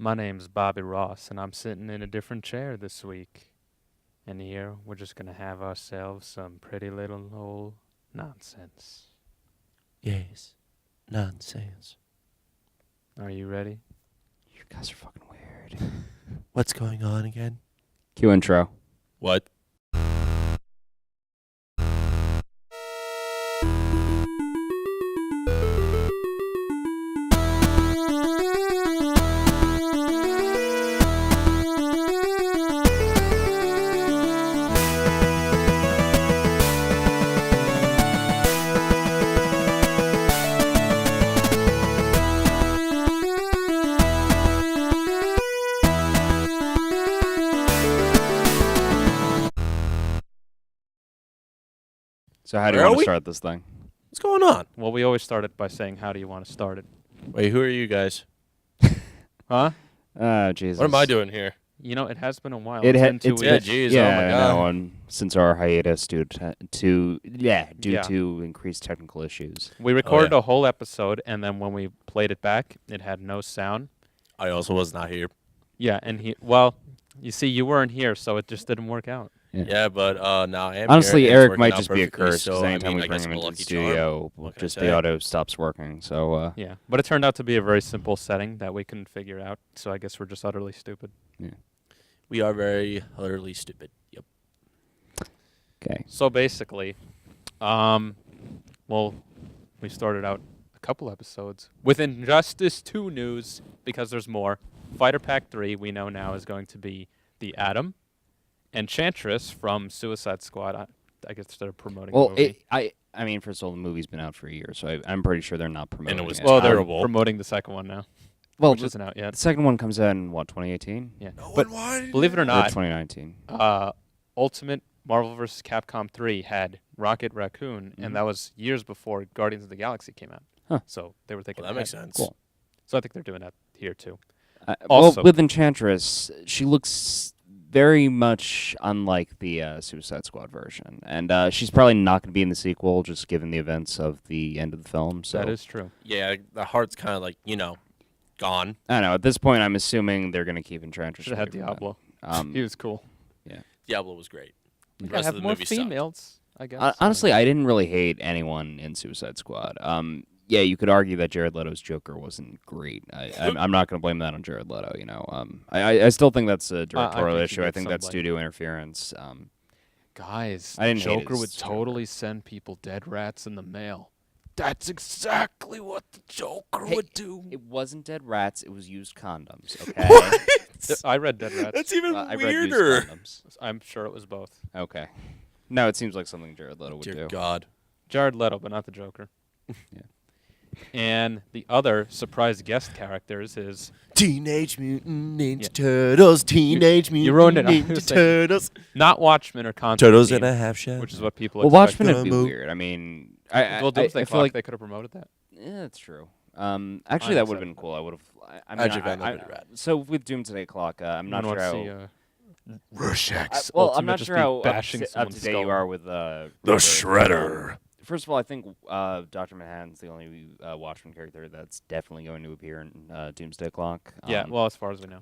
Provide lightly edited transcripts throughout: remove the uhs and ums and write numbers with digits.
My name's Bobby Ross, and I'm sitting in a different chair this week. And here, we're just going to have ourselves some pretty little old nonsense. Yes. Nonsense. Are you ready? You guys are fucking weird. What's going on again? Cue intro. What? So how do you Where want are to we? start this thing? What's going on? Well, we always start it by saying, how do you want to start it? Wait, who are you guys? Huh? Jesus. What am I doing here? You know, it has been a while. It It's ha- been 2 it's weeks. Yeah, geez, yeah, oh my God. no, and since our hiatus due to increased technical issues. We recorded yeah. a whole episode, and then when we played it back, it had no sound. I also was not here. Yeah, and you see, you weren't here, so it just didn't work out. Yeah, but now I am Honestly, here, and it's Eric working might out just be a perfectly, curse because so, anytime I we mean, I bring guess him I'm a into the lucky charm. studio, What can I just say? the auto stops working. So Yeah, but it turned out to be a very simple setting that we couldn't figure out, so I guess we're just utterly stupid. We are very utterly stupid. Yep. okay. So basically, we started out a couple episodes with Injustice 2 news because there's more. Fighter Pack 3 we know now is going to be the Atom. Enchantress from Suicide Squad. I guess they're promoting Well, the movie. I mean, first of all, the movie's been out for a year, so I'm pretty sure they're not promoting it was it. Well, they're terrible. promoting the second one now, Well, which the isn't out yet. second one comes out in what 2018? Yeah, No but one wanted believe it or Or not, 2019. Ultimate Marvel vs. Capcom 3 had Rocket Raccoon, Mhm. and that was years before Guardians of the Galaxy came out. Huh. So they were thinking Well, that makes ahead. sense. Cool. So I think they're doing that here too. Well, Also- with Enchantress, she looks very much unlike the Suicide Squad version, and she's probably not going to be in the sequel, just given the events of the end of the film. So That is true. Yeah, the heart's kind of like, gone. I don't know. At this point, I'm assuming they're going to keep Enchantress. Should have had away from Diablo. that. He was cool. Diablo was great. The Yeah, rest have of the more movie sucked. females, I guess. Honestly, I didn't really hate anyone in Suicide Squad. Yeah, you could argue that Jared Leto's Joker wasn't great. I'm not going to blame that on Jared Leto. I still think that's a directorial think issue. he I gets think some that's blame. studio interference. Guys, I didn't hate Joker his would totally send people dead rats in the mail. That's exactly what the Joker Hey, would do. It wasn't dead rats. It was used condoms. Okay. I read Dead Rats. That's even I read used weirder. condoms. I'm sure it was both. Okay. No, it seems like something Jared Leto would Dear do. God. Jared Leto, but not the Joker. Yeah. And the other surprise guest characters is Teenage Mutant Ninja Yeah. Turtles. Teenage Mutant ruined it. I Ninja was saying- Turtles. not Watchmen or Constantine, Turtles in a half shell. which is what people Well, expect. Watchmen would be Gumbo. weird. I mean, I Well, Doomsday I feel Clock, like they could have promoted that. yeah, that's true. I'm Actually, that would have excited been cool. I would have. I Magic mean, on the Pretty Rat. so with Doomsday Clock, I'm not sure how. Rorschach's Well, I'm Ultimate not just sure be how up bashing to someone's date you skull. are with The Rebirth. Shredder. First of all, I think Dr. Manhattan's the only Watchmen character that's definitely going to appear in Doomsday Clock. Yeah, well, as far as we know.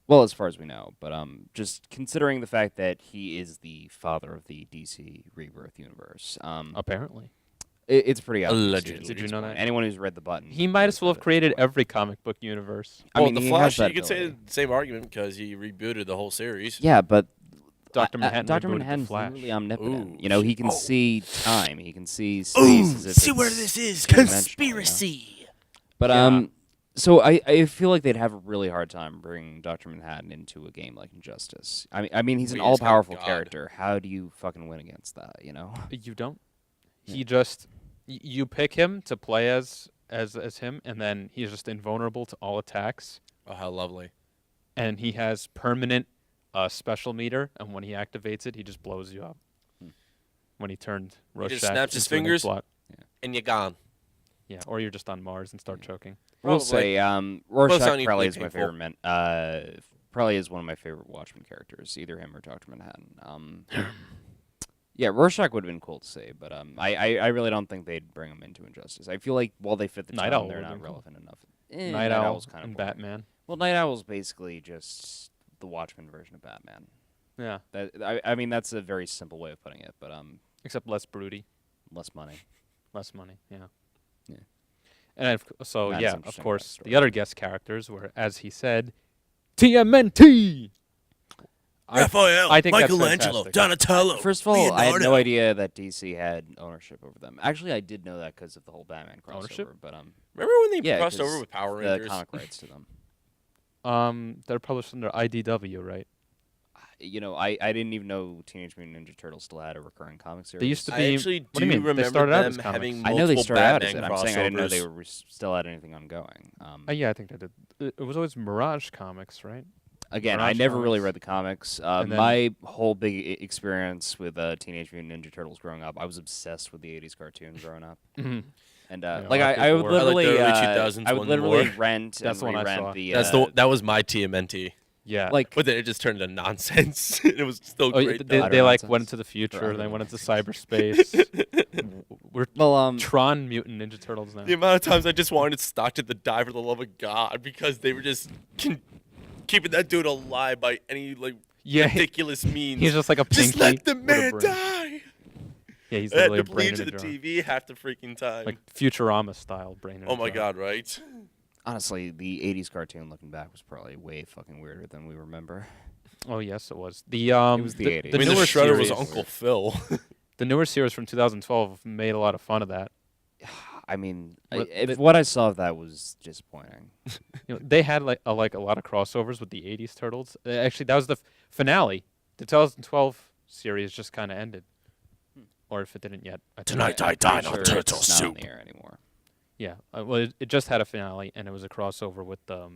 Well, as far as we know, but just considering the fact that he is the father of the DC Rebirth universe, Apparently. it's pretty obvious. Allegedly. Did you know that? Anyone who's read the button, He might as well have knows that at created this point. every comic book universe. I Well, mean, the he Flash, has that you could say ability. the same argument because he rebooted the whole series. Yeah, but Dr. Manhattan Dr. rebooted The Manhattan's Flash. literally omnipotent. Ooh, He can oh. see time. He can see space. as if see where it's this is. two-dimensional, you know? Conspiracy. But Yeah. so I feel like they'd have a really hard time bringing Dr. Manhattan into a game like Injustice. I mean he's an Well, he's kind of all-powerful God. character. How do you fucking win against that? You don't. Yeah. He just you pick him to play as him, and then he's just invulnerable to all attacks, Oh, how lovely. and he has permanent special meter, and when he activates it, he just blows you up. Hmm. When he turned He Rorschach just snaps his into an ink fingers? blot. And you're gone. Yeah, or you're just on Mars and start choking. We'll Probably. say sound Rorschach equally probably is my painful. favorite probably is one of my favorite Watchmen characters, either him or Dr. Manhattan. Yeah, Rorschach would have been cool to see, but I really don't think they'd bring him into Injustice. I feel like while they fit the Night tone, Owl they're would've not been cool. relevant enough. Night Owl Owl's kind and of boring. Batman. Well, Night Owl's basically just the Watchmen version of Batman. Yeah, I mean, that's a very simple way of putting it, but except less broody, less money. less money. Yeah. Yeah. And so That's yeah, of interesting course, backstory. the other guest characters were, as he said, TMNT. Raphael, I think that's Michelangelo, fantastic. Donatello. First of all, I had Leonardo. no idea that DC had ownership over them. Actually, I did know that because of the whole Batman crossover. Ownership? But Remember when they yeah, crossed 'cause over with Power the Rangers? comic rights to them. They're published under IDW, right? You know, I didn't even know Teenage Mutant Ninja Turtles still had a recurring comic series. They used to I be. actually what do you mean? They remember started out them as comics. having I know they multiple started out as it. Batman I'm saying I didn't know they crossovers. were still had anything ongoing. Yeah, I think they did. It was always Mirage Comics, right? Again, I Mirage never really comics. read the comics. And then- My whole big experience with Teenage Mutant Ninja Turtles growing up, I was obsessed with the '80s cartoon growing up. Mhm. And Yeah, a like lot of I would people were. I like the literally, early 2000s I would one literally more. rent That's the and one I saw. re-rent the. That was my TMNT. Yeah. like But then it just turned into nonsense. It was still Oh, great. they though. Utter like nonsense. went into the future, Utter and they went into nonsense. cyberspace. We're well, Tron Mutant Ninja Turtles now. The amount of times I just wanted Stockton to die for the love of God because they were just keeping that dude alive by any Yeah, ridiculous means. he's just like a pinky. just let the with a man brain. die. Yeah, he's I had literally to a brain bleed in to a the jar. TV half the freaking time. Like Futurama style brain. In oh a my jar. God, right? honestly, the '80s cartoon looking back was probably way fucking weirder than we remember. Oh yes, it was. The It was the 80s. I mean, the newer Shredder was series, Uncle Phil. The newer series from 2012 made a lot of fun of that. I mean, What- if what I saw of that was disappointing. You know, they had like a lot of crossovers with the '80s Turtles. Actually, that was the finale. The 2012 series just kind of ended, or if it didn't yet. I think Tonight it- I I'm dine pretty on sure turtle it's not soup. in the air anymore. Yeah, well, it just had a finale, and it was a crossover with the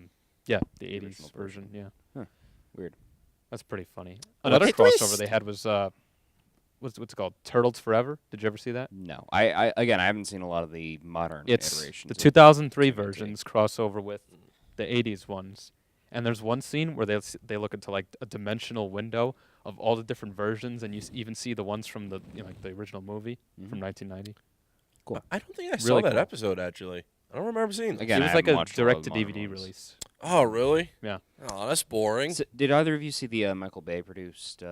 '80s original version. Yeah, Weird. that's pretty funny. Oh, Another it was- crossover they had was what's it called? Turtles Forever. Did you ever see that? No, I again, I haven't seen a lot of the modern It's iterations. the of 2003 TMNT. versions crossover with the 80s ones. And there's one scene where they look into like a dimensional window of all the different versions, and you even see the ones from the like the original movie from 1990. I don't think I saw Really that cool. episode actually. I don't remember seeing that. Again, it was I like haven't a watched a lot of direct to the modern DVD ones. release. Oh, really? Yeah. Oh, that's boring. Did either of you see the Michael Bay produced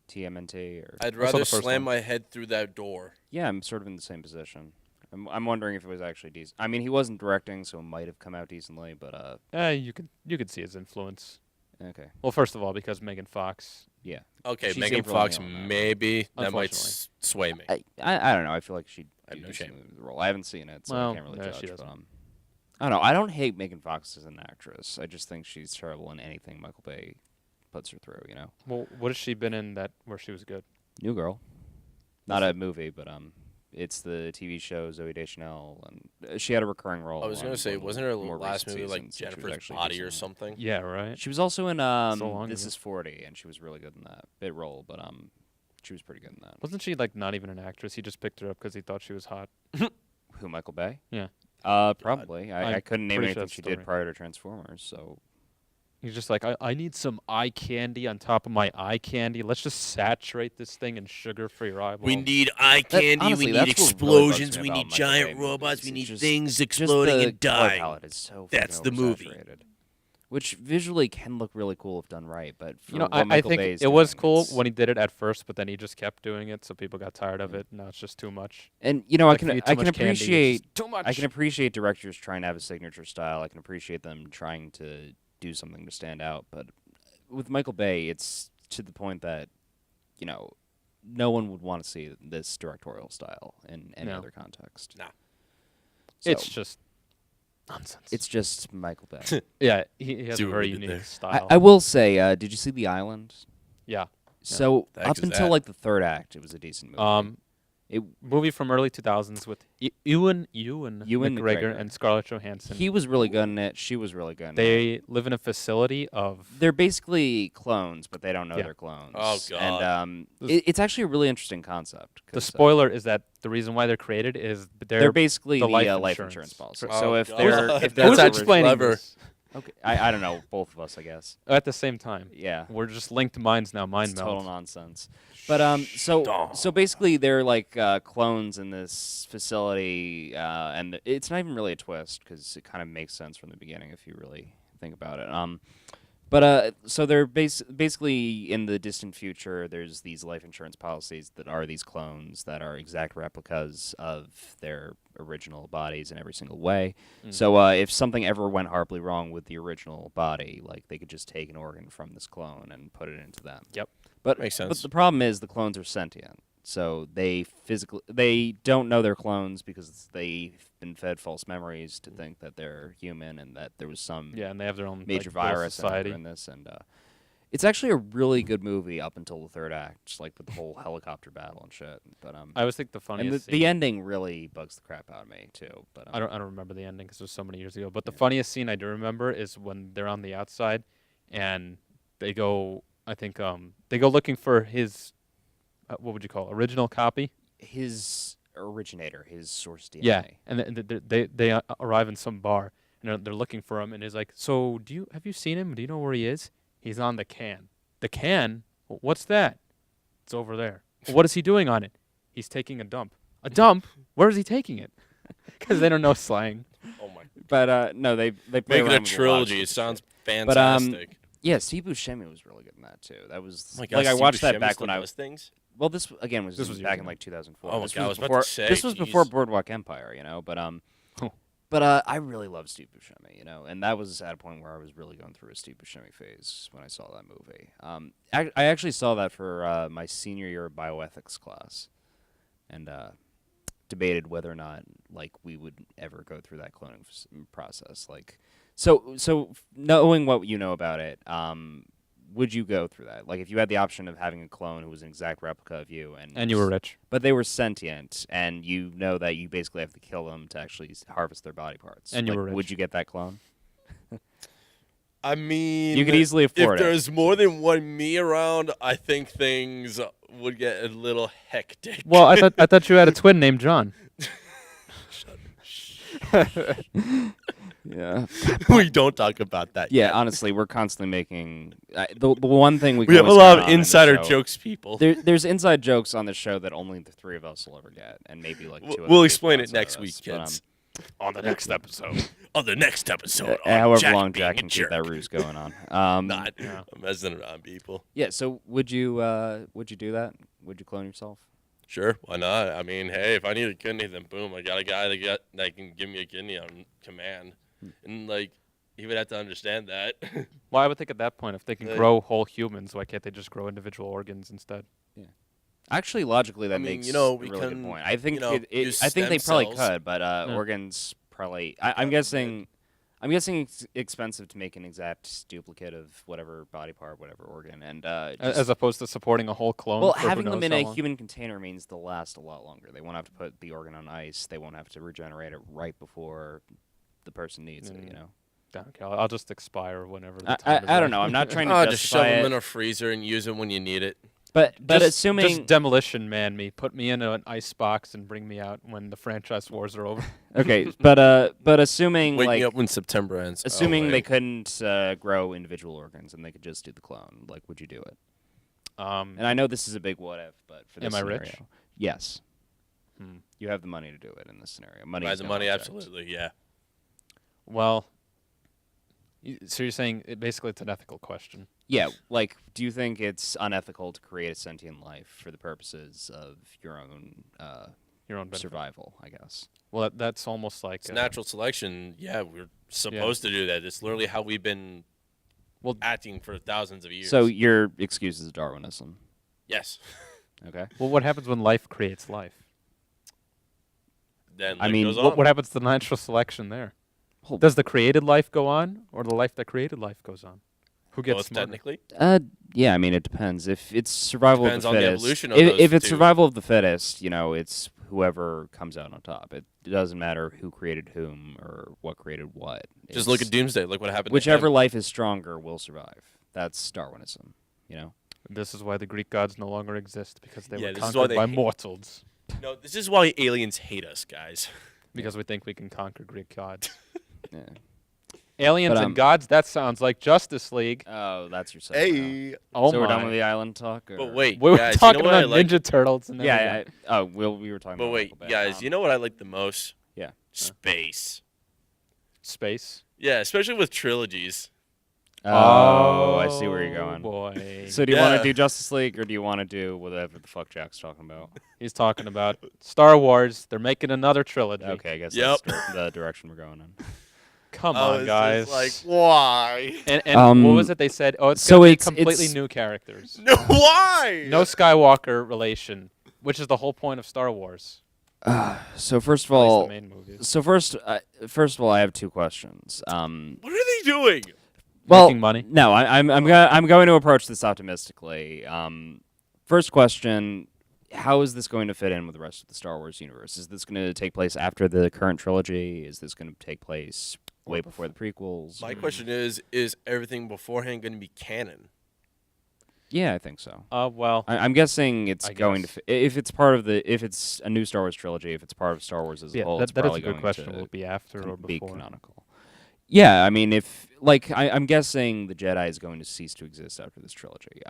TMNT? Or I'd I saw rather the first slam one. my head through that door. yeah, I'm sort of in the same position. I'm wondering if it was actually decent. I mean, he wasn't directing, so it might have come out decently. But You could see his influence. okay, Well, first of all, because Megan Fox. yeah. Okay, She's Megan April Fox, O'Neil now. maybe that might Unfortunately. sway me. I don't know. I feel like she'd I have do no shame. decently with the role. I haven't seen it, so Well, I can't really yeah, judge. she But doesn't. I don't know. I don't hate Megan Fox as an actress. I just think she's terrible in anything Michael Bay puts her through. You know, Well, what has she been in that where she was good? New Girl, not a movie, but it's the TV show Zoe Deschanel, and she had a recurring role. I was gonna on say, one of wasn't the her more last recent movie like seasons, and she was Jennifer's actually Body or decent. something? Yeah, right. She was also in long This ago. Is 40, and she was really good in that bit role. But she was pretty good in that. Wasn't she like not even an actress? He just picked her up because he thought she was hot. Who, Michael Bay? Yeah. Probably. I I'm couldn't name pretty sure anything that's she the did story. prior to Transformers. So He's just like, I need some eye candy on top of my eye candy. Let's just saturate this thing in sugar for your eyeball. We need eye That- candy. honestly, we that's need what really explosions. bugs me we about need Michael Bay giant movies. robots. We It's need just- things just exploding the and color dying. palette is so That's fucking the movie. oversaturated. Which visually can look really cool if done right, but for You know, what I Michael think Bay's it was doing, cool it's- when he did it at first, but then he just kept doing it, so people got tired of it. Now it's just too much. And you know, Like, I if you eat can too much candy, it's appreciate just too much. I can appreciate directors trying to have a signature style. I can appreciate them trying to do something to stand out. But with Michael Bay, it's to the point that, you know, no one would want to see this directorial style in any No. other context. Nah. So, It's just nonsense. it's just Michael Bay. yeah, he has See a what very we did unique there. style. I will say, did you see The Island? yeah. So The heck up is until that? like the third act, it was a decent movie. It- Movie from early 2000s with Ewan Ewan McGregor McGregor. and Scarlett Johansson. He was really good in it. She was really good in it. They live in a facility of They're basically clones, but they don't know Yeah. they're clones. Oh, God. And The- it's actually a really interesting concept. the 'cause, spoiler is that the reason why they're created is they're basically the the life life insurance. insurance policy. Oh, So if God. they're Who's- if That's they're who's actually explaining clever. this? okay, I don't know, both of us, I guess. At the same time, Yeah, we're just linked minds now. Mind it's meld. total nonsense. But so basically they're like clones in this facility, and it's not even really a twist because it kind of makes sense from the beginning if you really think about it. So they're basically in the distant future. There's these life insurance policies that are these clones that are exact replicas of their original bodies in every single way. So if something ever went horribly wrong with the original body, like they could just take an organ from this clone and put it into them. Yep. But Makes sense. But the problem is the clones are sentient. So they don't know they're clones because they've been fed false memories to think that they're human and that there was some and they have their own major like, virus society. in this. And it's actually a really good movie up until the third act, just like with the whole helicopter battle and shit. But I always think the and funniest the scene, ending really bugs the crap out of me too. But I don't remember the ending because it was so many years ago. But the funniest scene I do remember is when they're on the outside, and they go. I think they go looking for his what would you call original copy? his originator, his source DNA. Yeah, and they arrive in some bar and they're looking for him, and he's like, "So have you seen him? Do you know where he is?" He's on the can. The can? What's that? It's over there. "Well, what is he doing on it?" "He's taking a dump." "A dump? Where is he taking it?" Because they don't know slang. Oh my. But no, they play Make it around a with trilogy. lot It of sounds shit. fantastic. Yeah, Steve Buscemi was really good in that too. That was Oh my God, like I Steve watched that Buscemi's back still when I does was. things. Well, this again was, This was back years in ago. like 2004. Oh my This God, I was was about before, to say, this was before geez. Boardwalk Empire, But Oh. I really love Steve Buscemi, and that was at a point where I was really going through a Steve Buscemi phase when I saw that movie. I actually saw that for my senior year bioethics class, and debated whether or not like we would ever go through that cloning process. Like, so knowing what you know about it, would you go through that? Like, if you had the option of having a clone who was an exact replica of you, And you were rich. but they were sentient, and you know that you basically have to kill them to actually harvest their body parts. And you like, were rich. would you get that clone? I mean, You could easily afford if it. there's more than one me around, I think things would get a little hectic. Well, I thought you had a twin named John. Yeah. we don't talk about that. Yeah, yet. honestly, we're constantly making the one thing we We have a always lot count of on in the insider show- jokes, people. There's inside jokes on the show that only the three of us will ever get, and maybe like two. other We'll people explain it outside next of week, us, but, kids. On the next episode. On the next episode, on however Jack long being Jack a can keep that jerk. ruse going on. Not. Yeah. I'm messing around, people. Yeah. So would you do that? Would you clone yourself? Sure, why not? I mean, hey, if I need a kidney, then boom, I got a guy that can give me a kidney on command, and like he would have to understand that. Well, I would think at that point, if they can grow whole humans, why can't they just grow individual organs instead? Actually, logically, that I mean, makes you know, a we really good can, point. I think you know, use I think they stem probably cells. could, but organs probably. I'm guessing. I'm guessing it's expensive to make an exact duplicate of whatever body part, whatever organ, and As opposed to supporting a whole clone. well, for who having them knows in how a long. human container means they'll last a lot longer. They won't have to put the organ on ice. They won't have to regenerate it right before the person needs it. Okay, I'll just expire whenever the time is I don't right. know. I'm not trying to Oh, just shove justify them it, in a freezer and use them when you need it. but just assuming demolition man me, put me in an ice box and bring me out when the franchise wars are over. okay, but assuming Wake like me up when September ends. assuming oh, they wait. couldn't grow individual organs and they could just do the clone, like, would you do it? And I know this is a big what if, but for this Am I scenario, rich? yes, Hmm. you have the money to do it in this scenario. Money Buy is the no money, object. absolutely, yeah. Well, so you're saying basically it's an ethical question. Yeah, like, do you think it's unethical to create a sentient life for the purposes of your own Your own benefit. survival? I guess. Well, that's almost like It's natural selection. Yeah, we're supposed to do that. It's literally how we've been acting for thousands of years. So your excuse is Darwinism. yes. Okay. Well, what happens when life creates life? Then I life mean, goes on. What happens to the natural selection there? Well- Does the created life go on, or the life that created life goes on? Who gets Both smarter? technically. Yeah, I mean, it depends. If it's survival Depends of on the the fittest, evolution of if, those if it's two. survival of the fittest, it's whoever comes out on top. It doesn't matter who created whom or what created what. Just look It's- at Doomsday. Look what happened. whichever To him. life is stronger will survive. That's Darwinism. This is why the Greek gods no longer exist, because they Yeah, were this is why conquered they by hate- mortals. No, this is why aliens hate us, guys. Because we think we can conquer Greek gods. Yeah. Aliens But, and gods, that sounds like Justice League. Oh, that's your segment now. Hey. Oh So my. we're done with the island talk? Or? But wait, We were guys, talking you know what about I like? Ninja Turtles and Yeah, everything. we were talking But about wait, Michael Bay. guys, you know what I like the most? Yeah. Space. Space. Yeah, especially with trilogies. Oh, I see where you're going. Boy. So do you want Yeah. to do Justice League or do you want to do whatever the fuck Jack's talking about? He's talking about Star Wars. They're making another trilogy. Okay, I guess Yep. that's the direction we're going in. Come I on, was guys. just like, why? And what was it they said? Oh, it's so going to be it's- completely it's- new characters. No, why? No Skywalker relation, which is the whole point of Star Wars. So first of At least all, the main movies. so first of all, I have two questions. What are they doing? Well, Making money? no, I'm going to approach this optimistically. First question: how is this going to fit in with the rest of the Star Wars universe? Is this going to take place after the current trilogy? Is this going to take place way before the prequels? My question is everything beforehand going to be canon? Yeah, I think so. Well, I'm guessing it's I going guess. to if it's part of the if it's a new Star Wars trilogy, if it's part of Star Wars as a yeah, whole, that it's is probably a good going question. to Will it be after or be before? canonical. Yeah, I mean, if like I'm guessing the Jedi is going to cease to exist after this trilogy.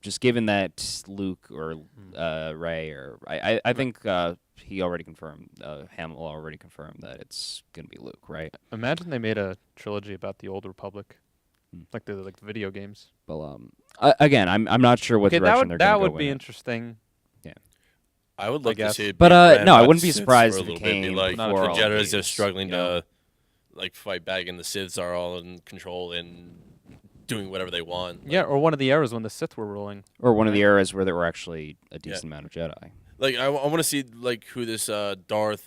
Just given that Luke or Rey or I think he already confirmed, Hamill already confirmed that it's gonna be Luke, right? Imagine they made a trilogy about the Old Republic, like the video games. Well, again, I'm not sure what Okay, direction they're that gonna would go be in. interesting. I would love to guess. see it. But, be ran no, I by wouldn't be Siths surprised for a if it little bit. Be came like before the all Jedi's these, just struggling you know? to like fight back, and the Siths are all in control and doing whatever they want. Yeah, or one of the eras when the Sith were ruling. Or one of the eras where there were actually a decent amount of Jedi. Like I want to see like who this Darth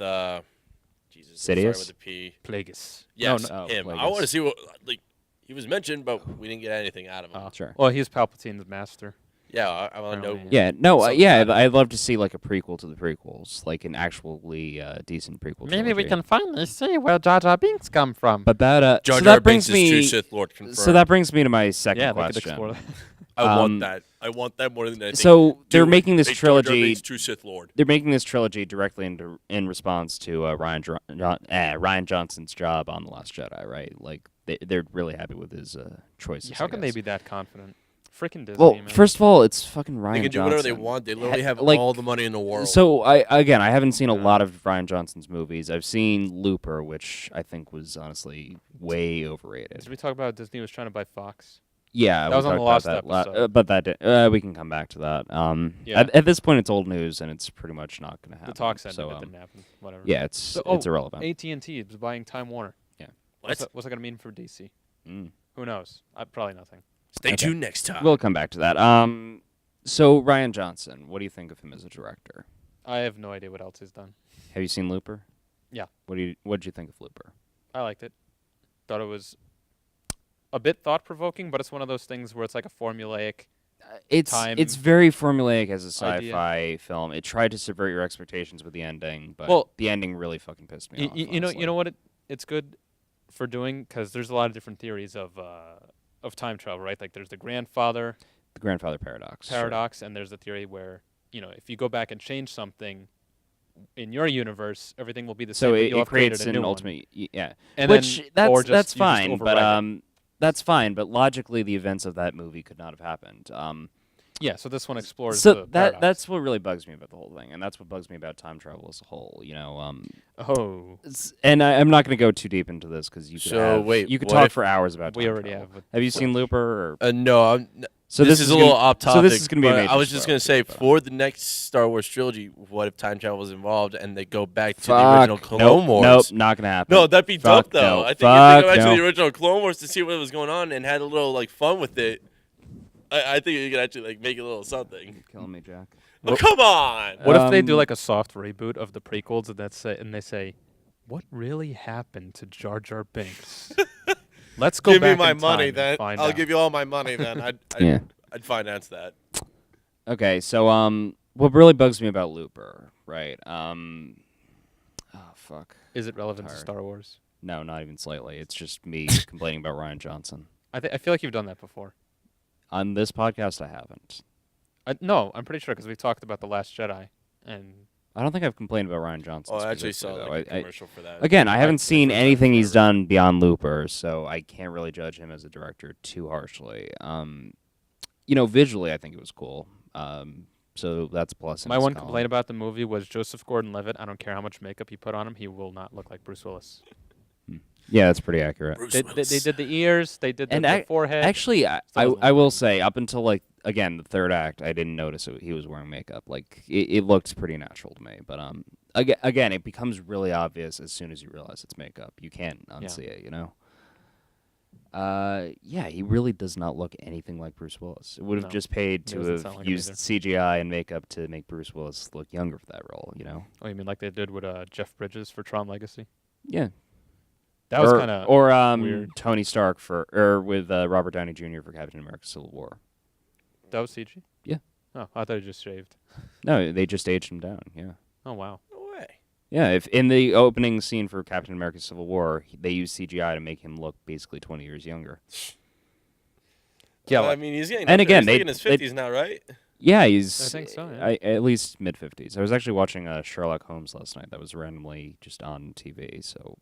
Jesus I'm sorry Sidious? with the P. Plagueis. Yes, no. Oh, him. I Plagueis. want to see what like he was mentioned, but we didn't get anything out of him. Sure. Well, he's Palpatine's master. Yeah, I want to know. Apparently, Yeah, no, Something yeah, about it. I'd love to see like a prequel to the prequels, like an actually decent prequel. trilogy. finally see where Jar Jar Binks come from. But that Jar so Jar that brings Binks is true me Sith Lord confirmed. so that brings me to my second yeah, they could question. explore that. I want um, that. I want that more than anything. So they're Do it. making this Make Jar Jar trilogy. Binks true Sith Lord. They're making this trilogy directly in response to Ryan Johnson's job on The Last Jedi, right? Like they're really happy with his choices. How I can they guess. be that confident? Freaking Disney, Well, man. first of all, it's fucking Ryan They can do Johnson. whatever they want. They literally have like, all the money in the world. So I haven't seen a lot of Ryan Johnson's movies. I've seen Looper, which I think was honestly way overrated. Did we talk about Disney was trying to buy Fox? Yeah, That we was on the talked last about that episode. but that we can come back to that. Yeah. At this point, it's old news, and it's pretty much not going to happen. The talks ended. So, It didn't happen. Whatever. yeah, it's So- it's irrelevant. AT&T is buying Time Warner. What's What? that going to mean for DC? Mm. Who knows? Probably nothing. Stay Okay. tuned next time. We'll come back to that. So Ryan Johnson, what do you think of him as a director? I have no idea what else he's done. Have you seen Looper? Yeah. What did you think of Looper? I liked it. Thought it was a bit thought-provoking, but it's one of those things where it's like a formulaic. Time It's very formulaic as a idea. sci-fi film. It tried to subvert your expectations with the ending, but Well, the ending really fucking pissed me off. You honestly. know what it's good for doing, because there's a lot of different theories of time travel, right? Like there's the grandfather The grandfather paradox. sure. paradox, and there's the theory where if you go back and change something in your universe, everything will be the So same. but it you'll have created creates a an new one. ultimate, yeah. And Which then, or that's just, you just fine, but override it. that's fine. But logically, the events of that movie could not have happened. Yeah, so this one explores So the paradox. that's what really bugs me about the whole thing, and that's what bugs me about time travel as a whole. Oh, And I'm not going to go too deep into this because you could So, wait, you could what talk if- for hours about. we time already travel. have. Have you seen Looper? Or No, so this is a gonna- little off topic. So this is going to be a but major I was just spoiler gonna say but- for the next Star Wars trilogy, what if time travel was involved and they go back to the Fuck, original Clone Wars? Nope, not going to happen. No, that'd be Fuck dope though. no. I think if Fuck they go back no. to the original Clone Wars to see what was going on and had a little like fun with it, I think you could actually like make a little something. Killing me, Jack. Oh, come on! What if they do Um, like a soft reboot of the prequels and they say, what really happened to Jar Jar Binks? Let's go Give me back my in money, time then. and find I'll out. give you all my money, then. Yeah. I'd finance that. Okay, so what really bugs me about Looper, right? Oh fuck. Is it relevant to Tired. Star Wars? No, not even slightly. It's just me complaining about Ryan Johnson. I feel like you've done that before. On this podcast, I haven't. No, I'm pretty sure because we talked about The Last Jedi. And I don't think I've complained about Ryan Johnson. Oh, I actually saw specifically, like, though. a commercial for that. Again, I haven't for the seen first time anything he's forever. done beyond Looper, so I can't really judge him as a director too harshly. Visually, I think it was cool. So that's a plus. in my his one column. complaint about the movie was Joseph Gordon-Levitt. I don't care how much makeup you put on him, he will not look like Bruce Willis. Yeah, that's pretty accurate. Bruce They Willis. did the ears. They did And the forehead. Actually, I Still I will doesn't say up until like again the third act, I didn't notice he was wearing makeup. Like it looked pretty natural to me. But again, it becomes really obvious as soon as you realize it's makeup. You can't unsee it, you know. Yeah, he really does not look anything like Bruce Willis. It would have No, just paid he to doesn't have sound like him used either. CGI and makeup to make Bruce Willis look younger for that role, you know. Oh, you mean like they did with Jeff Bridges for Tron Legacy? Yeah. That was kind of or weird. Tony Stark with Robert Downey Jr. for Captain America: Civil War. That was CG. Yeah. Oh, I thought he just shaved. No, they just aged him down. Yeah. Oh wow. No way. Yeah, if in the opening scene for Captain America: Civil War, they used CGI to make him look basically 20 years younger. Yeah, Well, I like- mean, he's getting And up there. again, He's they- like in his 50s now, right? Yeah, he's. I think so, yeah. At least mid 50s. I was actually watching Sherlock Holmes last night. That was randomly just on TV, so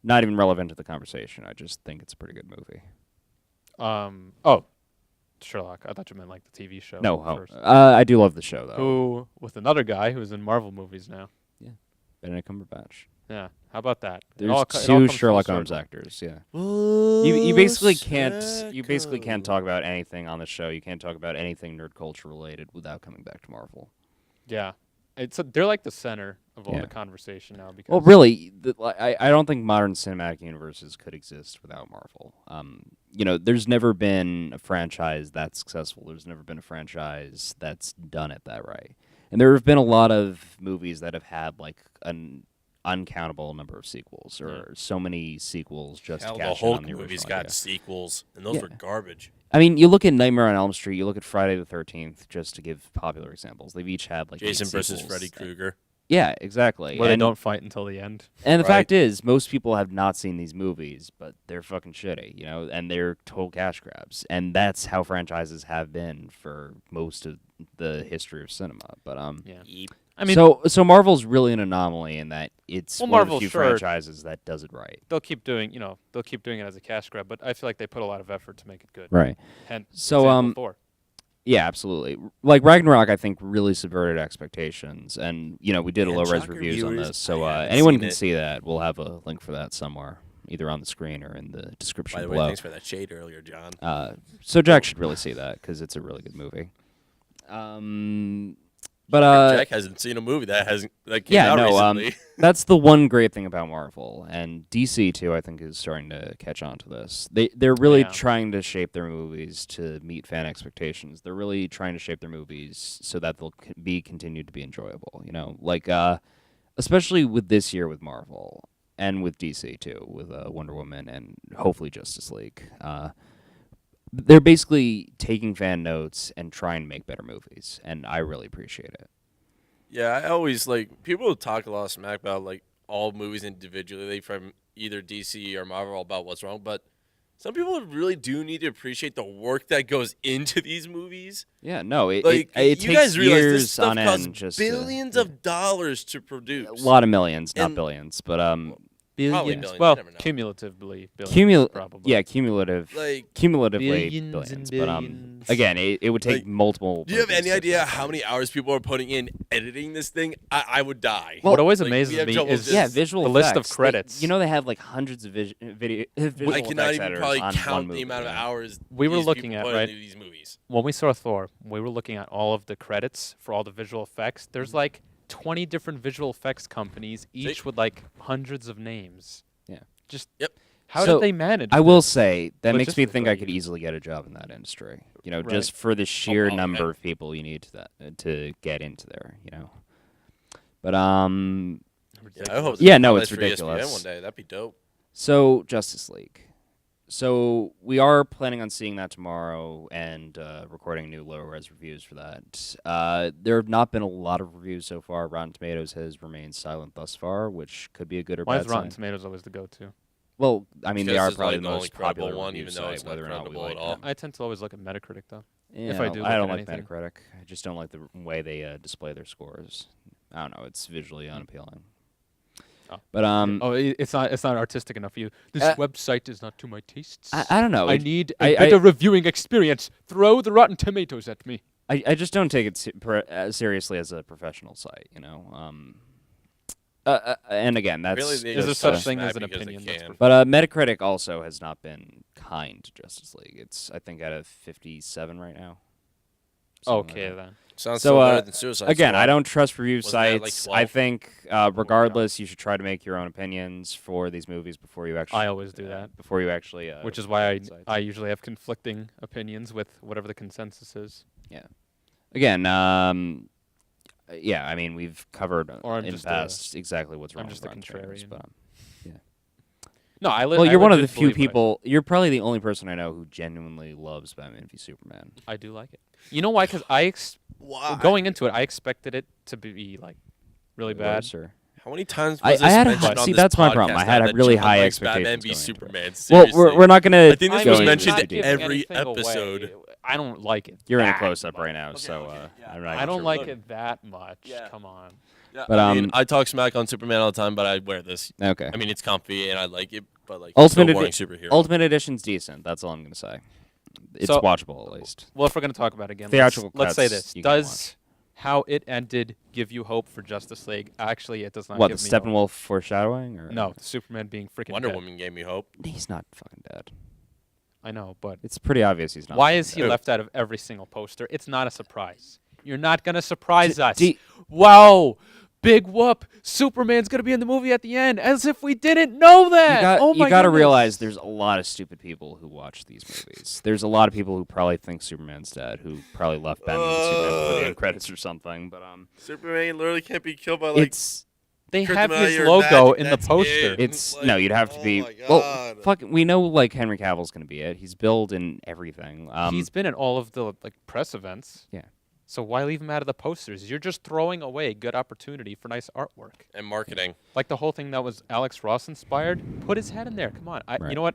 not even relevant to the conversation. I just think it's a pretty good movie. Oh, Sherlock. I thought you meant like the TV show. No, first. I do love the show though. Who with another guy who's in Marvel movies now. Benedict Cumberbatch. Yeah. How about that? There's it all two comes full Sherlock Holmes circle. actors. Yeah. You basically can't talk about anything on the show. You can't talk about anything nerd culture related without coming back to Marvel. Yeah. They're like the center of all Yeah. the conversation now. Because Well, really, I don't think modern cinematic universes could exist without Marvel. There's never been a franchise that's successful. There's never been a franchise that's done it that right. And there have been a lot of movies that have had like an uncountable number of sequels, or so many sequels just Hell, to the cash in on Hulk the movies original got idea. sequels, and those Yeah. were garbage. I mean, you look at Nightmare on Elm Street, you look at Friday the 13th, just to give popular examples. They've each had like Jason 8 versus sequels. Freddy Krueger. Yeah, exactly. where they and, don't fight until the end. and the Right. fact is, most people have not seen these movies, but they're fucking shitty, you know, and they're total cash grabs. And that's how franchises have been for most of the history of cinema. But Yeah. Yeep. I mean, so Marvel's really an anomaly in that it's Well, one of Marvel, the few sure. franchises that does it right. they'll keep doing it as a cash grab, but I feel like they put a lot of effort to make it good. Right. Hence, So, example 4. Yeah, absolutely. Like Ragnarok, I think really subverted expectations, and we did a Yeah, low res shocker reviews on viewers, this, so I haven't anyone seen can it. see that. We'll have a link for that somewhere, either on the screen or in the description By the way, below. thanks for that shade earlier, John. So Jack should really see that because it's a really good movie. But Jack hasn't seen a movie that came yeah, out no, recently. that's the one great thing about Marvel, and DC too. I think is starting to catch on to this. They're really Yeah. trying to shape their movies to meet fan expectations. They're really trying to shape their movies so that they'll be continued to be enjoyable. Like especially with this year with Marvel and with DC too, with Wonder Woman and hopefully Justice League. They're basically taking fan notes and trying to make better movies, and I really appreciate it. Yeah, I always people talk a lot of smack about all movies individually from either DC or Marvel about what's wrong, but some people really do need to appreciate the work that goes into these movies. Yeah, no, it You takes guys realize years this stuff on costs end just billions of dollars to produce. a lot of millions, not And- billions, but Probably billions. Well, you never know. cumulatively billions, probably. yeah, cumulatively Billions billions, and but billions. again, it would take multiple. Do you have movies any to idea make how that. many hours people are putting in editing this thing? I would die. What always we amazes have me trouble is just- Yeah, visual the list of effects. credits. They have like hundreds of visual I cannot effects even editors probably on count one the movie, amount of yeah. hours We were these looking people at, put right? into these movies. When we saw Thor, we were looking at all of the credits for all the visual effects. There's like 20 different visual effects companies, each with like hundreds of names. Yeah. Just Yep. how So, did they manage? I will this? say that makes me think I Logistically. could easily get a job in that industry. Right. Just for the sheer wow, number okay. of people you need to get into there. But Yeah, I hope Yeah, no, it's it's for ESPN ridiculous. one day. That'd be dope. So Justice League. So we are planning on seeing that tomorrow and recording new low res reviews for that. There have not been a lot of reviews so far. Rotten Tomatoes has remained silent thus far, which could be a good or Why bad is Rotten sign. Tomatoes always the go-to? Well, I mean, they Because are it's, probably like, the the only most credible popular one, review even though site, it's not whether or not we credible like at all. them. I tend to always look at Metacritic though. Yeah, If I do look I at don't like anything. Metacritic. I just don't like the way they display their scores. I don't know. It's visually unappealing. Oh. But Oh, it's not artistic enough for you. This website is not to my tastes. I don't know. I It- need I- a better reviewing experience. Throw the Rotten Tomatoes at me. I just don't take it seriously as a professional site. And again, that's Really, they Is there just such push thing back as an because they opinion? That's can. But Metacritic also has not been kind to Justice League. It's I think out of 57 right now. Something like Okay that. then. Sounds So, so better than Suicide Again, Squad. I don't trust review Wasn't that, like, sites. 12? I think regardless, you should try to make your own opinions for these movies before you actually. I always do that. Before you actually. Which is why review sites. I usually have conflicting opinions with whatever the consensus is. Again, yeah, I mean, we've covered Or I'm in just the past exactly what's wrong I'm just with a Rotten Tomatoes, contrarian. but, No, well, you're one of the few people. You're probably the only person I know who genuinely loves Batman v Superman. I do like it. You know why? Because Why? going into it, I expected it to be like really bad. Worse, or- How many times I was this had a mentioned high- on see, this that's my podcast problem. I now had that really John high likes Batman expectations v going into it. Superman? Well, Seriously. we're not gonna. I think this go was into mentioned too deep. every episode. I don't like it. You're in a that close-up much. right now, so yeah. I'm not I don't sure like what- it that much. Yeah. Come on. Yeah, But, I mean, I talk smack on Superman all the time, but I wear this. Okay. I mean, it's comfy and I like it, but like Ultimate still boring superhero. Ultimate Edition's decent. That's all I'm gonna say. It's So- watchable at least. Well, if we're gonna talk about it again, Theatrical let's say cuts this: you can does how it ended give you hope for Justice League? Actually, it does not. What, give the me hope. Steppenwolf foreshadowing? Or No, Superman being freaking Wonder dead. Woman gave me hope. He's not fucking dead. I know, but It's pretty obvious he's not. why fucking is he dead. left out of every single poster? It's not a surprise. You're not gonna surprise us. D- Wow, big whoop! Superman's gonna be in the movie at the end, as if we didn't know that. Oh my you got to goodness. realize there's a lot of stupid people who watch these movies. There's a lot of people who probably think Superman's dead, who probably left Batman and Superman for the end credits or something. But Superman literally can't be killed by like. it's They Kryptonite have his or logo magic, in the that's poster. it. it's Like, no, you'd have to oh be. my Well, God. fuck, we know like Henry Cavill's gonna be it. He's billed in everything. He's been at all of the like press events. Yeah. So why leave him out of the posters? You're just throwing away good opportunity for nice artwork. and marketing. Like the whole thing that was Alex Ross inspired. Put his head in there. Come on. You Right. know what?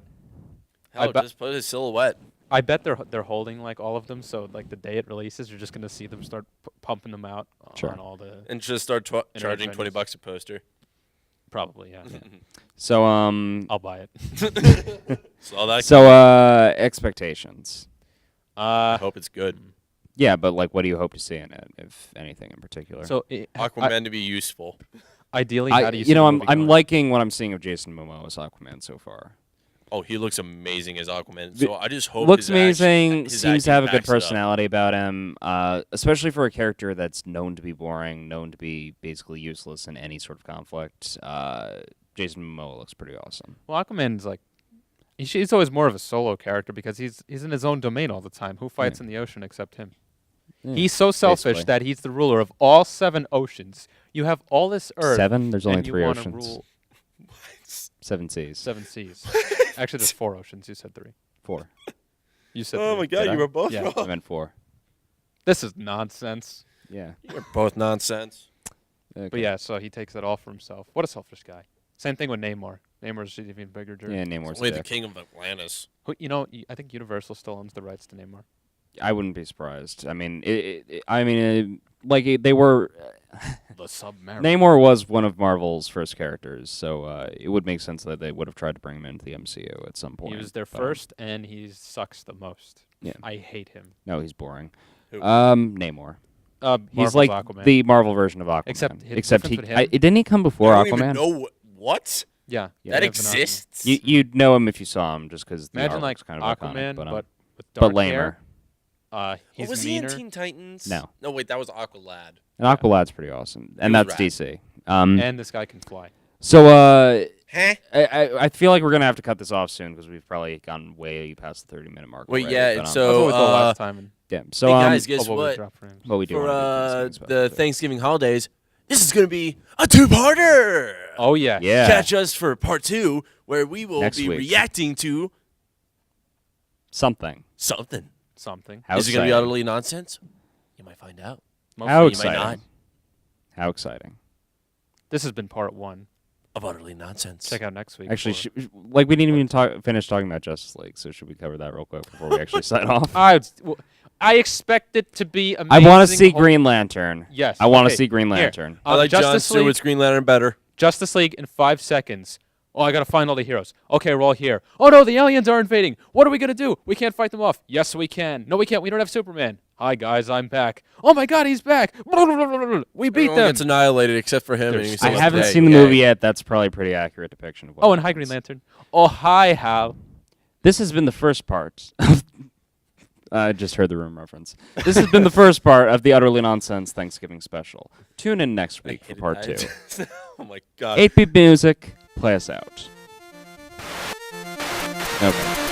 Hell, bet- just put his silhouette. I bet they're holding like all of them. So like the day it releases, you're just gonna see them start pumping them out Sure. on all the And just start charging Internet $20 a poster. probably yeah. so I'll buy it. So all that. expectations. I hope it's good. Yeah, but like, what do you hope to see in it, if anything in particular? So Aquaman to be useful. ideally, how do you? you see know, the I'm movie I'm going? liking what I'm seeing of Jason Momoa as Aquaman so far. Oh, he looks amazing as Aquaman. So I just hope Looks his act- amazing. his Seems to acting have a good backs it up. personality about him, especially for a character that's known to be boring, known to be basically useless in any sort of conflict. Jason Momoa looks pretty awesome. Well, Aquaman's like. He's always more of a solo character because he's in his own domain all the time. Who fights in the ocean except him? Yeah, He's so selfish basically. that he's the ruler of all 7 oceans. You have all this earth. 7? There's only and you 3 wanna oceans. Rule 7 seas. 7 seas. Actually, there's 4 oceans. You said 3. 4. You said Oh 3. my God, Did I? you were both Yeah. wrong. I meant 4. This is nonsense. Yeah. You're both nonsense. Okay. But yeah, so he takes it all for himself. What a selfish guy. Same thing with Namor. Namor's an even bigger jerk. Yeah, Namor's Only a the dick. king of Atlantis. I think Universal still owns the rights to Namor. I wouldn't be surprised. I mean, they were. The submarine. Namor was one of Marvel's first characters, so it would make sense that they would have tried to bring him into the MCU at some point. He was their but, first, and he sucks the most. Yeah. I hate him. No, he's boring. Who? Namor. He's Marvel's like Aquaman. the Marvel version of Aquaman. Except the Except difference he with him- didn't he come before I don't Aquaman? even know what? Yeah. Yeah. That they have an Aquaman. exists? You'd know him if you saw him, just because the Imagine artwork's like kind of Aquaman, iconic, but with dark lamer. hair. He's was meaner. he in Teen Titans? No. No, wait, that was Aqualad. And Aqualad's pretty awesome, and was that's rad. DC. And this guy can fly. So Huh? I feel like we're gonna have to cut this off soon because we've probably gone way past the 30-minute mark. Wait, already, yeah, but, so- That's what we did uh, last time. And yeah. So Hey, guys, guess Boba would what? drop for him. what we do For wanna do Thanksgiving the special, Thanksgiving holidays, this is going to be a two-parter. Oh yeah. Yeah. Catch us for part 2, where we will Next be week. reacting to something. something. Something. How Is it going to be exciting. utterly nonsense? You might find out. Mostly How you might exciting. not. How exciting. This has been part 1. Of utterly nonsense. Check out next week. Actually, for- we didn't even finish talking about Justice League, so should we cover that real quick before we actually sign off? I expect it to be amazing. I want to see Green Lantern. Yes. I want to okay. see Green Here. Lantern. I like John Justice League. Stewart's Green Lantern better. Justice League in 5 seconds. Oh, I gotta find all the heroes. Okay, we're all here. Oh no, the aliens are invading. What are we gonna do? We can't fight them off. Yes, we can. No, we can't. We don't have Superman. Hi guys, I'm back. Oh my God, he's back. We beat Everyone them. gets annihilated except for him. They're And he I says, I haven't "Hey, seen the hey." movie yet. That's probably a pretty accurate depiction of what Oh, and hi happens. Green Lantern. Oh, hi Hal. This has been the first part. I just heard the room reference. This has been the first part of the Utterly Nonsense Thanksgiving special. Tune in next I week for hated part 2. that. Oh my god. 8-beat music, play us out. Okay.